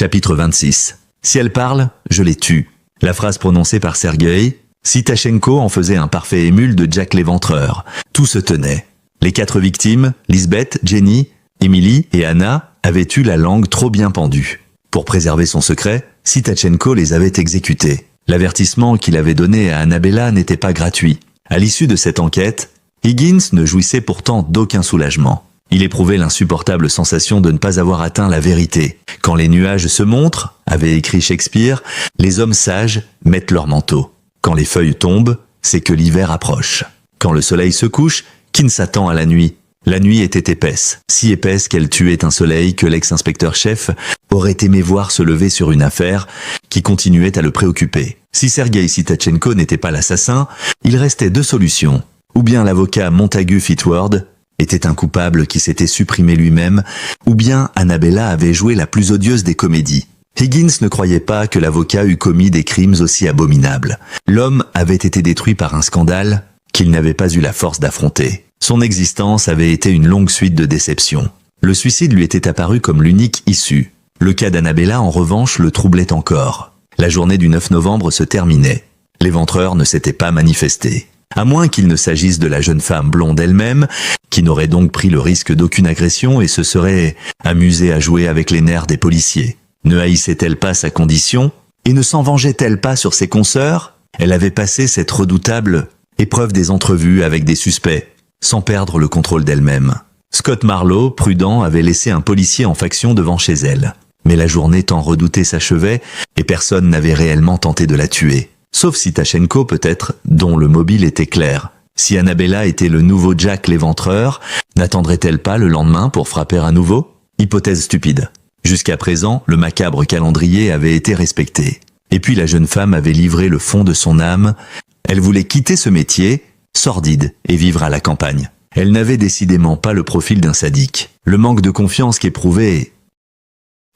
Chapitre 26. Si elle parle, je les tue. La phrase prononcée par Sergueï, Sitachenko en faisait un parfait émule de Jack l'Éventreur. Tout se tenait. Les 4 victimes, Lisbeth, Jenny, Emily et Anna, avaient eu la langue trop bien pendue. Pour préserver son secret, Sitachenko les avait exécutés. L'avertissement qu'il avait donné à Annabella n'était pas gratuit. À l'issue de cette enquête, Higgins ne jouissait pourtant d'aucun soulagement. Il éprouvait l'insupportable sensation de ne pas avoir atteint la vérité. Quand les nuages se montrent, avait écrit Shakespeare, les hommes sages mettent leur manteau. Quand les feuilles tombent, c'est que l'hiver approche. Quand le soleil se couche, qui ne s'attend à la nuit? La nuit était épaisse, si épaisse qu'elle tuait un soleil que l'ex-inspecteur-chef aurait aimé voir se lever sur une affaire qui continuait à le préoccuper. Si Sergueï Sitachenko n'était pas l'assassin, il restait 2 solutions. Ou bien l'avocat Montagu Fitward était un coupable qui s'était supprimé lui-même, ou bien Annabella avait joué la plus odieuse des comédies. Higgins ne croyait pas que l'avocat eût commis des crimes aussi abominables. L'homme avait été détruit par un scandale qu'il n'avait pas eu la force d'affronter. Son existence avait été une longue suite de déceptions. Le suicide lui était apparu comme l'unique issue. Le cas d'Annabella, en revanche, le troublait encore. La journée du 9 novembre se terminait. L'éventreur ne s'était pas manifesté. À moins qu'il ne s'agisse de la jeune femme blonde elle-même, qui n'aurait donc pris le risque d'aucune agression et se serait amusée à jouer avec les nerfs des policiers. Ne haïssait-elle pas sa condition et ne s'en vengeait-elle pas sur ses consoeurs? Elle avait passé cette redoutable épreuve des entrevues avec des suspects, sans perdre le contrôle d'elle-même. Scott Marlowe, prudent, avait laissé un policier en faction devant chez elle. Mais la journée tant redoutée s'achevait et personne n'avait réellement tenté de la tuer. Sauf Sitachenko peut-être, dont le mobile était clair. Si Annabella était le nouveau Jack l'Éventreur, n'attendrait-elle pas le lendemain pour frapper à nouveau? Hypothèse stupide. Jusqu'à présent, le macabre calendrier avait été respecté. Et puis la jeune femme avait livré le fond de son âme. Elle voulait quitter ce métier, sordide, et vivre à la campagne. Elle n'avait décidément pas le profil d'un sadique. Le manque de confiance qu'éprouvait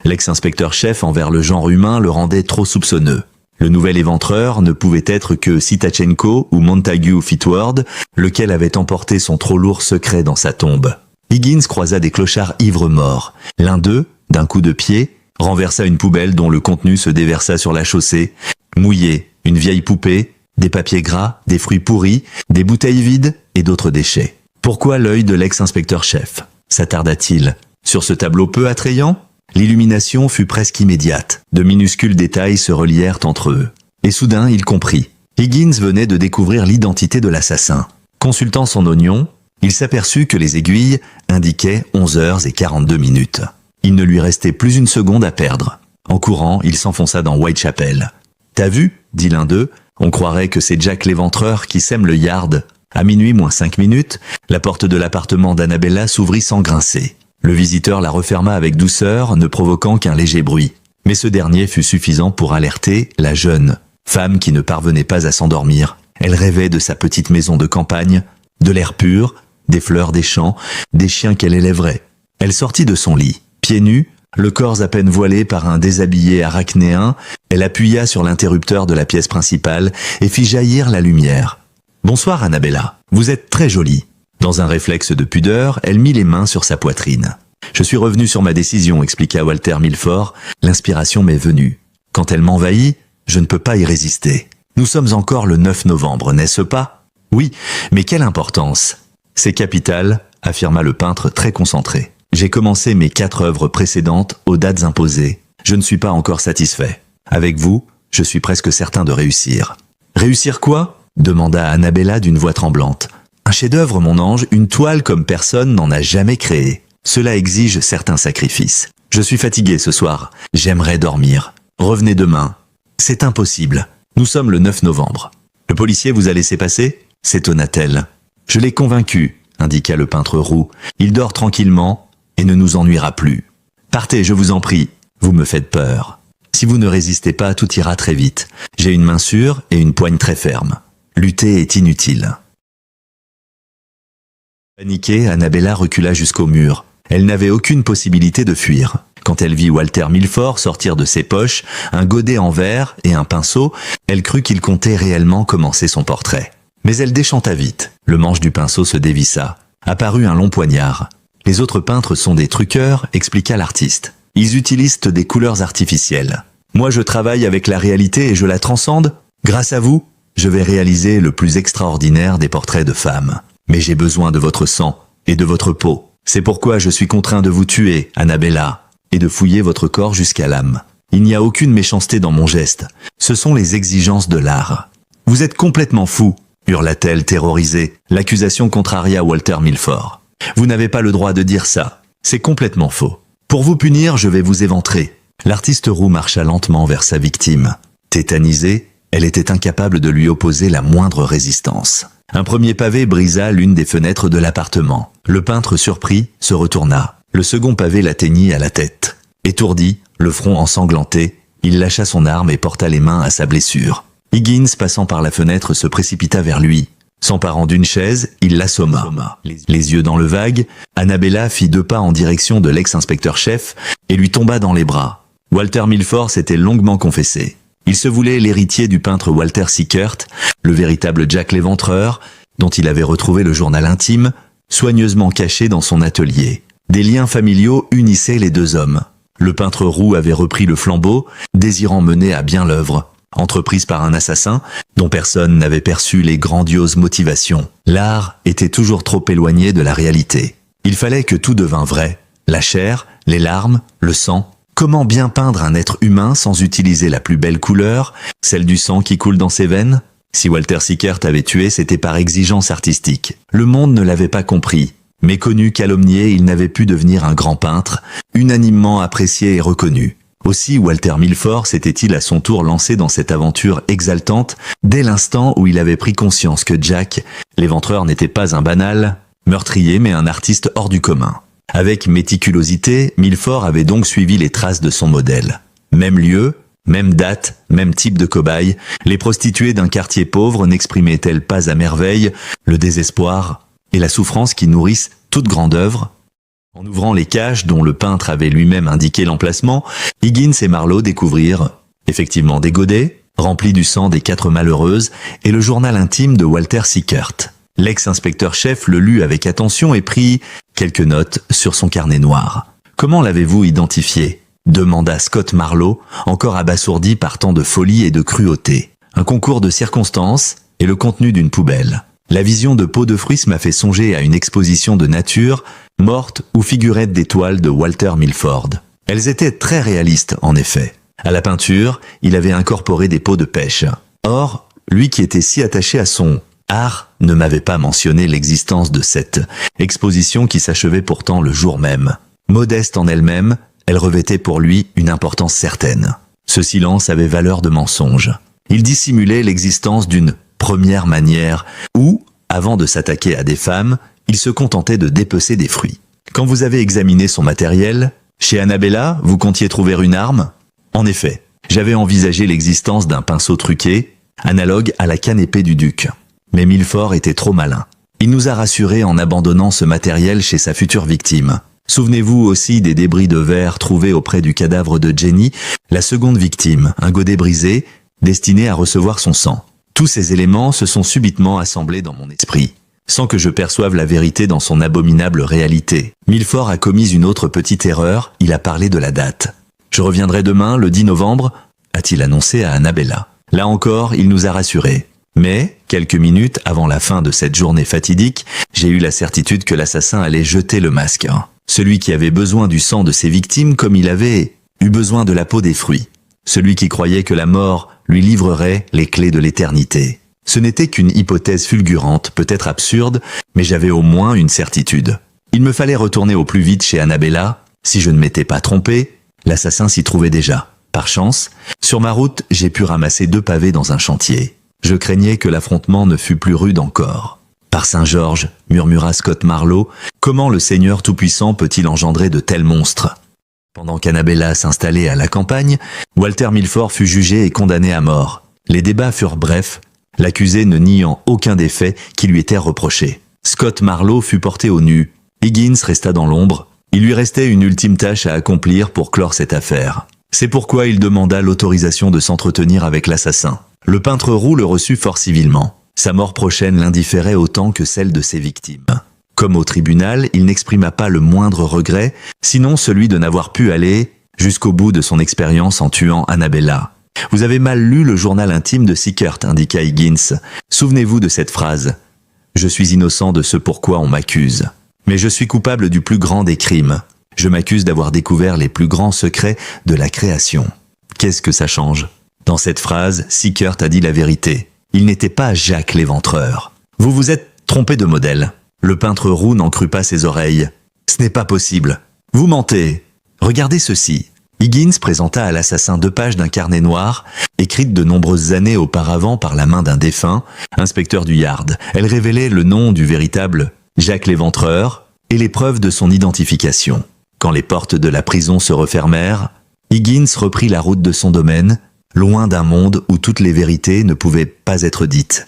l'ex-inspecteur-chef envers le genre humain le rendait trop soupçonneux. Le nouvel éventreur ne pouvait être que Sitachenko ou Montagu Fitward, lequel avait emporté son trop lourd secret dans sa tombe. Higgins croisa des clochards ivres-morts. L'un d'eux, d'un coup de pied, renversa une poubelle dont le contenu se déversa sur la chaussée. Mouillé, une vieille poupée, des papiers gras, des fruits pourris, des bouteilles vides et d'autres déchets. Pourquoi l'œil de l'ex-inspecteur-chef s'attarda-t-il sur ce tableau peu attrayant? L'illumination fut presque immédiate. De minuscules détails se relièrent entre eux. Et soudain, il comprit. Higgins venait de découvrir l'identité de l'assassin. Consultant son oignon, il s'aperçut que les aiguilles indiquaient 11h42. Il ne lui restait plus une seconde à perdre. En courant, il s'enfonça dans Whitechapel. « T'as vu ?» dit l'un d'eux. « On croirait que c'est Jack l'Éventreur qui sème le yard. » À minuit moins 5 minutes, la porte de l'appartement d'Annabella s'ouvrit sans grincer. Le visiteur la referma avec douceur, ne provoquant qu'un léger bruit. Mais ce dernier fut suffisant pour alerter la jeune femme qui ne parvenait pas à s'endormir. Elle rêvait de sa petite maison de campagne, de l'air pur, des fleurs des champs, des chiens qu'elle élèverait. Elle sortit de son lit. Pieds nus, le corps à peine voilé par un déshabillé arachnéen, elle appuya sur l'interrupteur de la pièce principale et fit jaillir la lumière. « Bonsoir Annabella, vous êtes très jolie. » Dans un réflexe de pudeur, elle mit les mains sur sa poitrine. « Je suis revenu sur ma décision, » expliqua Walter Milford. « L'inspiration m'est venue. Quand elle m'envahit, je ne peux pas y résister. Nous sommes encore le 9 novembre, n'est-ce pas ? » « Oui, mais quelle importance !»« C'est capital, » affirma le peintre très concentré. « J'ai commencé mes 4 œuvres précédentes aux dates imposées. Je ne suis pas encore satisfait. Avec vous, je suis presque certain de réussir. »« Réussir quoi ?» demanda Annabella d'une voix tremblante. Un chef-d'œuvre, mon ange, une toile comme personne n'en a jamais créé. Cela exige certains sacrifices. Je suis fatigué ce soir. J'aimerais dormir. Revenez demain. C'est impossible. Nous sommes le 9 novembre. Le policier vous a laissé passer ? S'étonna-t-elle. Je l'ai convaincu, indiqua le peintre roux. Il dort tranquillement et ne nous ennuiera plus. Partez, je vous en prie. Vous me faites peur. Si vous ne résistez pas, tout ira très vite. J'ai une main sûre et une poigne très ferme. Lutter est inutile. Paniquée, Annabella recula jusqu'au mur. Elle n'avait aucune possibilité de fuir. Quand elle vit Walter Milford sortir de ses poches un godet en verre et un pinceau, elle crut qu'il comptait réellement commencer son portrait. Mais elle déchanta vite. Le manche du pinceau se dévissa. Apparut un long poignard. Les autres peintres sont des truqueurs, expliqua l'artiste. Ils utilisent des couleurs artificielles. Moi, je travaille avec la réalité et je la transcende. Grâce à vous, je vais réaliser le plus extraordinaire des portraits de femmes. Mais j'ai besoin de votre sang et de votre peau. C'est pourquoi je suis contraint de vous tuer, Annabella, et de fouiller votre corps jusqu'à l'âme. Il n'y a aucune méchanceté dans mon geste. Ce sont les exigences de l'art. Vous êtes complètement fou, hurla-t-elle terrorisée. L'accusation contraria Walter Milford. Vous n'avez pas le droit de dire ça. C'est complètement faux. Pour vous punir, je vais vous éventrer. L'artiste roux marcha lentement vers sa victime. Tétanisée, elle était incapable de lui opposer la moindre résistance. Un premier pavé brisa l'une des fenêtres de l'appartement. Le peintre, surpris, se retourna. Le second pavé l'atteignit à la tête. Étourdi, le front ensanglanté, il lâcha son arme et porta les mains à sa blessure. Higgins, passant par la fenêtre, se précipita vers lui. S'emparant d'une chaise, il l'assomma. Les yeux dans le vague, Annabella fit 2 pas en direction de l'ex-inspecteur-chef et lui tomba dans les bras. Walter Milford s'était longuement confessé. Il se voulait l'héritier du peintre Walter Sickert, le véritable Jack l'Éventreur, dont il avait retrouvé le journal intime, soigneusement caché dans son atelier. Des liens familiaux unissaient les 2 hommes. Le peintre roux avait repris le flambeau, désirant mener à bien l'œuvre. Entreprise par un assassin dont personne n'avait perçu les grandioses motivations. L'art était toujours trop éloigné de la réalité. Il fallait que tout devint vrai. La chair, les larmes, le sang. Comment bien peindre un être humain sans utiliser la plus belle couleur, celle du sang qui coule dans ses veines? Si Walter Sickert avait tué, c'était par exigence artistique. Le monde ne l'avait pas compris. Méconnu, calomnié, il n'avait pu devenir un grand peintre, unanimement apprécié et reconnu. Aussi Walter Milford s'était-il à son tour lancé dans cette aventure exaltante dès l'instant où il avait pris conscience que Jack, l'éventreur, n'était pas un banal meurtrier mais un artiste hors du commun. Avec méticulosité, Milford avait donc suivi les traces de son modèle. Même lieu, même date, même type de cobaye, les prostituées d'un quartier pauvre n'exprimaient-elles pas à merveille le désespoir et la souffrance qui nourrissent toute grande œuvre? En ouvrant les caches dont le peintre avait lui-même indiqué l'emplacement, Higgins et Marlowe découvrirent effectivement des godets, remplis du sang des 4 malheureuses, et le journal intime de Walter Sickert. L'ex-inspecteur-chef le lut avec attention et prit quelques notes sur son carnet noir. « Comment l'avez-vous identifié ?» demanda Scott Marlowe, encore abasourdi par tant de folie et de cruauté. « Un concours de circonstances et le contenu d'une poubelle. La vision de peau de fruits m'a fait songer à une exposition de nature, morte ou figurette d'étoiles de Walter Milford. Elles étaient très réalistes, en effet. À la peinture, il avait incorporé des peaux de pêche. Or, lui qui était si attaché à son art ne m'avait pas mentionné l'existence de cette exposition qui s'achevait pourtant le jour même. Modeste en elle-même, elle revêtait pour lui une importance certaine. Ce silence avait valeur de mensonge. Il dissimulait l'existence d'une première manière où, avant de s'attaquer à des femmes, il se contentait de dépecer des fruits. Quand vous avez examiné son matériel, chez Annabella, vous comptiez trouver une arme? En effet, j'avais envisagé l'existence d'un pinceau truqué, analogue à la canne épée du duc. Mais Milford était trop malin. Il nous a rassurés en abandonnant ce matériel chez sa future victime. Souvenez-vous aussi des débris de verre trouvés auprès du cadavre de Jenny, la seconde victime, un godet brisé, destiné à recevoir son sang. Tous ces éléments se sont subitement assemblés dans mon esprit, sans que je perçoive la vérité dans son abominable réalité. Milford a commis une autre petite erreur, il a parlé de la date. « Je reviendrai demain, le 10 novembre », a-t-il annoncé à Annabella. Là encore, il nous a rassurés. Mais, quelques minutes avant la fin de cette journée fatidique, j'ai eu la certitude que l'assassin allait jeter le masque. Celui qui avait besoin du sang de ses victimes comme il avait eu besoin de la peau des fruits. Celui qui croyait que la mort lui livrerait les clés de l'éternité. Ce n'était qu'une hypothèse fulgurante, peut-être absurde, mais j'avais au moins une certitude. Il me fallait retourner au plus vite chez Annabella. Si je ne m'étais pas trompé, l'assassin s'y trouvait déjà. Par chance, sur ma route, j'ai pu ramasser 2 pavés dans un chantier. Je craignais que l'affrontement ne fût plus rude encore. « Par Saint-Georges » murmura Scott Marlowe, « comment le Seigneur Tout-Puissant peut-il engendrer de tels monstres ?» Pendant qu'Annabella s'installait à la campagne, Walter Milford fut jugé et condamné à mort. Les débats furent brefs, l'accusé ne niant aucun des faits qui lui étaient reprochés. Scott Marlowe fut porté au nu. Higgins resta dans l'ombre. Il lui restait une ultime tâche à accomplir pour clore cette affaire. C'est pourquoi il demanda l'autorisation de s'entretenir avec l'assassin. Le peintre roux le reçut fort civilement. Sa mort prochaine l'indifférait autant que celle de ses victimes. Comme au tribunal, il n'exprima pas le moindre regret, sinon celui de n'avoir pu aller jusqu'au bout de son expérience en tuant Annabella. Vous avez mal lu le journal intime de Sickert, indiqua Higgins. Souvenez-vous de cette phrase. Je suis innocent de ce pourquoi on m'accuse. Mais je suis coupable du plus grand des crimes. Je m'accuse d'avoir découvert les plus grands secrets de la création. Qu'est-ce que ça change? Dans cette phrase, Sickert a dit la vérité. Il n'était pas Jacques l'Éventreur. Vous vous êtes trompé de modèle. Le peintre roux n'en crut pas ses oreilles. Ce n'est pas possible. Vous mentez. Regardez ceci. Higgins présenta à l'assassin 2 pages d'un carnet noir, écrites de nombreuses années auparavant par la main d'un défunt, inspecteur du Yard. Elle révélait le nom du véritable Jacques l'Éventreur et les preuves de son identification. Quand les portes de la prison se refermèrent, Higgins reprit la route de son domaine, loin d'un monde où toutes les vérités ne pouvaient pas être dites.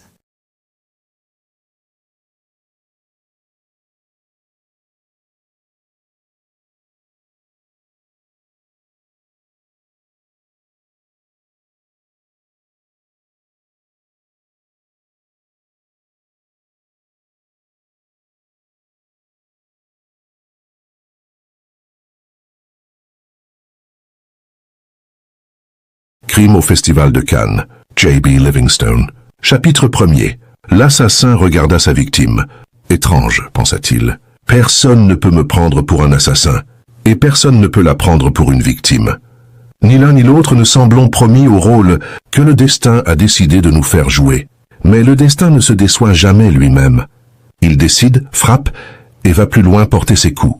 Crime au Festival de Cannes. J.B. Livingstone. Chapitre 1er. L'assassin regarda sa victime. Étrange, pensa-t-il. Personne ne peut me prendre pour un assassin, et personne ne peut la prendre pour une victime. Ni l'un ni l'autre ne semblons promis au rôle que le destin a décidé de nous faire jouer. Mais le destin ne se déçoit jamais lui-même. Il décide, frappe, et va plus loin porter ses coups.